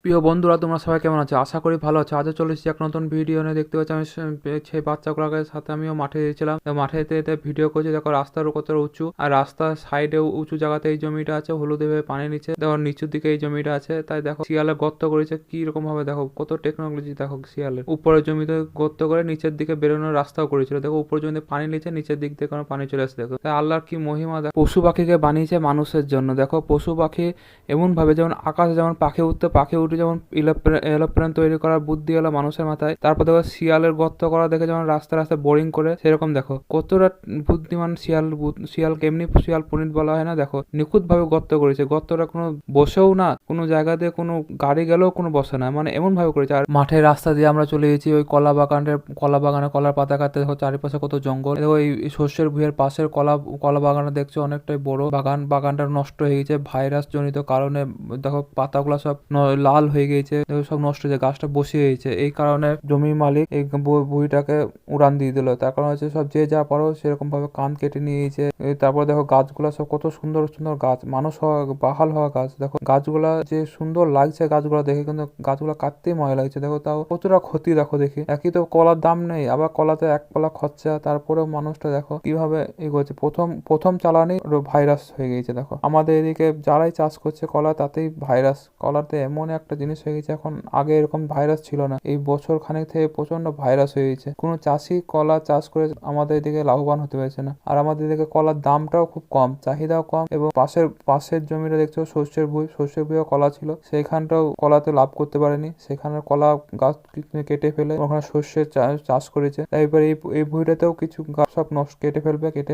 প্রিয় বন্ধুরা, তোমরা সবাই কেমন আছো? আশা করি ভালো আছো। আজও চলে এসেছি এক নতুন ভিডিও নিয়ে। দেখতে পাচ্ছি আমি সেই বাচ্চাগুলোকে সাথে আমিও মাঠে গিয়েছিলাম। মাঠে যেতে ভিডিও করছি। দেখো রাস্তার কতটা উঁচু, আর রাস্তার সাইডে উঁচু জায়গাতে এই জমিটা আছে, হলুদে পানি নিচে। দেখো নিচুর দিকে এই জমিটা আছে। তাই দেখো শিয়ালে গর্ত করেছে কি রকম ভাবে, দেখো কত টেকনোলজি। দেখো শিয়ালের উপরের জমিতে গর্ত করে নিচের দিকে বেরোনোর রাস্তাও করেছিল। দেখো উপরের জমিতে পানি নিচে, নিচের দিক থেকে পানি চলে আসছে। দেখো তাই আল্লাহর কি মহিমা। দেখো পশু পাখিকে বানিয়েছে মানুষের জন্য। দেখো পশু পাখি এমন ভাবে, যেমন আকাশে যেমন পাখি উঠতে, পাখি উঠে যেমন এরোপ্লেন তৈরি করার বুদ্ধি হলো মানুষের মাথায়। তারপর দেখো শিয়ালের গর্ত করা দেখে যেমন রাস্তা রাস্তায় বোরিং করে, সেরকম দেখো কতটা বুদ্ধিমান শিয়াল। শিয়ালকে এমনি শিয়াল পুনিত বলা হয় না। দেখো নিখুঁত ভাবে গর্ত করেছে। গর্তটা কোনো বসেও না, কোনো জায়গা দিয়ে কোনো গাড়ি গেলেও কোনো বসে না, মানে এমন ভাবে করেছে। আর মাঠের রাস্তা দিয়ে আমরা চলে গেছি ওই কলা বাগানে কলার পাতা কাটতে। দেখো চারিপাশে কত জঙ্গল। দেখো এই শস্যের ভুঁইয়ের পাশের কলা বাগানে দেখছো অনেকটাই বড় বাগানটা নষ্ট হয়ে গেছে ভাইরাস জনিত কারণে। দেখো পাতাগুলো সব লাল হয়ে গেছে, সব নষ্ট হয়ে, গাছটা বসে গেছে। এই কারণে জমির মালিক এই বুড়িটাকে উড়ান দিয়ে দিল। তার কারণ হচ্ছে সব যে যা পারো সেরকম ভাবে কান কেটে নিয়েছে। তারপর দেখো গাছগুলা সব কত সুন্দর সুন্দর গাছ, মানুষ হওয়া বাহাল হওয়া গাছ। দেখো গাছগুলা যে সুন্দর লাগছে গাছগুলা দেখে, কিন্তু গাছগুলা কাটতেই মজা লাগছে। দেখো তাও কতটা ক্ষতি দেখো দেখি। একই তো কলার দাম নেই, আবার কলাতে এক কলা খরচা, তারপরেও মানুষটা দেখো কিভাবে এগোচ্ছে। প্রথম চালানি ভাইরাস হয়ে গেছে। দেখো আমাদের এদিকে যারাই চাষ করছে কলা, তাতেই ভাইরাস। কলাতে এমন একটা জিনিস হয়ে গেছে এখন, আগে এরকম ভাইরাস ছিল না। এই বছর খানেক থেকে প্রচন্ড ভাইরাস হয়ে গেছে। কোনো চাষি কলা চাষ করে আমাদের এদিকে লাভবান হতে পারছে না। আর আমাদের এদিকে কলার দামটাও খুব কম, চাহিদাও কম। এবং পাশের জমিটা দেখছো শস্যের ভুঁইও কলা ছিল, সেইখানটাও কলাতে লাভ করতে পারেনি। সেখানে কলা গাছ কেটে ফেলে ওখানে শস্যের চাষ করেছে। তাই এবার এই ভুঁইটাতেও কিছু গাছ সব নষ্ট কেটে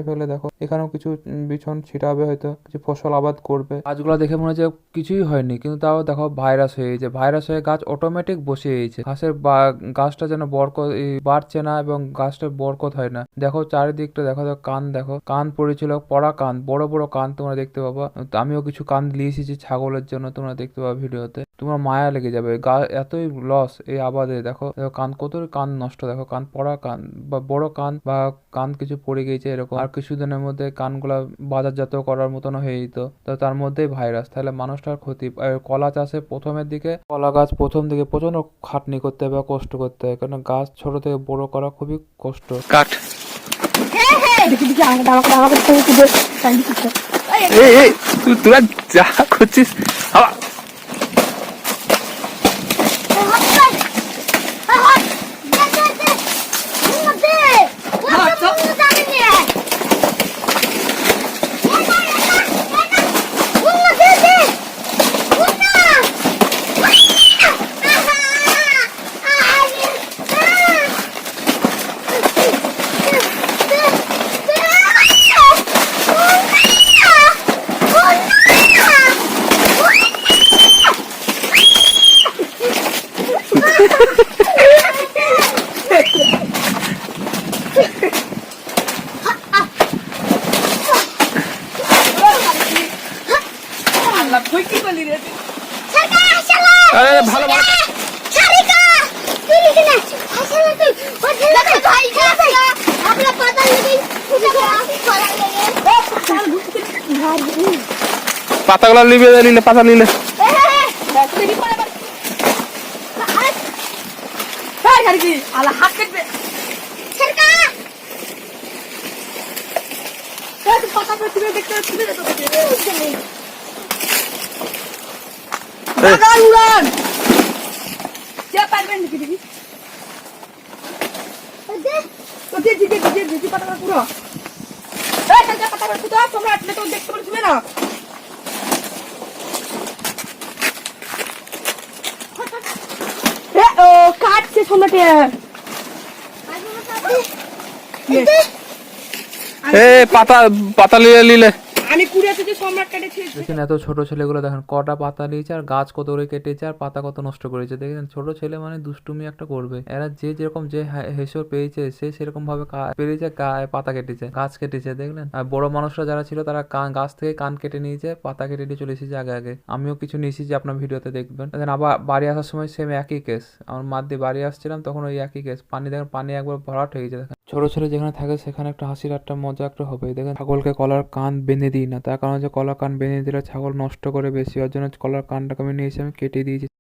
ফেলে। দেখো এখানেও কিছু বিছন ছিটাবে, হয়তো কিছু ফসল আবাদ করবে। গাছগুলো দেখে মনে হচ্ছে কিছুই হয়নি, কিন্তু তাও দেখো ভাইরাস হয়ে গেছে। ভাইরাস হয়ে গাছ অটোমেটিক বসে গেছে। গাছটা যেন বাড়ছে না এবং গাছটা বরকত হয় না। দেখো চারিদিকটা দেখো, দেখো কান পড়েছিল, পড়া কান, বড় বড় কান তোমরা দেখতে পাবা। আমিও কিছু কান নিয়ে এসেছি ছাগলের জন্য, তোমরা দেখতে পাবা ভিডিওতে। তোমার মায়া লেগে যাবে। এতই লস এই আবাদে। দেখো কান, কত কান নষ্ট। দেখো কান পড়া, কান বা বড় কান বা কান কিছু পড়ে গেছে এরকম। আর কিছুদিনের মধ্যে কানগুলা বাজারজাত করার মতন হয়ে যেত। তো তার মধ্যেই ভাইরাস, তাহলে মানুষটার ক্ষতি। কলা চাষে প্রথমের দিকে কলা গাছ প্রথম দিকে প্রচন্ড খাটনি করতে হবে, কষ্ট করতে হবে, কারণ গাছ ছোট থেকে বড় করা খুবই কষ্ট। কাঠ তোরা যা করছিস ভালো ভালো পাতাগুলো নিলে পাতা নিলে উড়ান পারবেন নাকি দেখি পাতা পুরো পাতা তোমরা তো দেখতে পাচ্ছিলে না। কাটছে সোনাটে পাতা পাতা নিলে আমি কুড়িয়ে থেকে সম্রাট কেটেছি। দেখেন এত ছোট ছেলেগুলো, দেখেন কটা পাতা নিয়েছে আর গাছ কত করে কেটেছে আর পাতা কত নষ্ট করেছে। দেখেন ছোট ছেলে মানে দুষ্টুমি একটা করবে। এরা যে যেরকম যে হেসর পেয়েছে সে সেরকম ভাবে পেরেছে, পাতা কেটেছে, গাছ কেটেছে। দেখলেন আর বড় মানুষরা যারা ছিল তারা গাছ থেকে কান কেটে নিয়েছে, পাতা কেটে নিয়ে চলে এসেছে আগে। আমিও কিছু নিয়ে এসেছি, আপনার ভিডিওতে দেখবেন। দেখেন আবার বাড়ি আসার সময় সেম একই কেস। আমার মাঠ দিয়ে বাড়ি আসছিলাম তখন ওই একই কেস। দেখেন পানি একবার ভরাট হয়ে গেছে। দেখেন ছোট ছেলে যেখানে থাকে সেখানে একটা হাসির একটা মজা একটা হবে। দেখেন ছাগলকে কলার কান বেঁধে দিই না, তার কারণ হচ্ছে কলার কান বেঁধে দিলে ছাগল নষ্ট করে বেশি, ওর জন্য কলার কানটাকে আমি নিয়েছি, আমি কেটে দিয়েছি।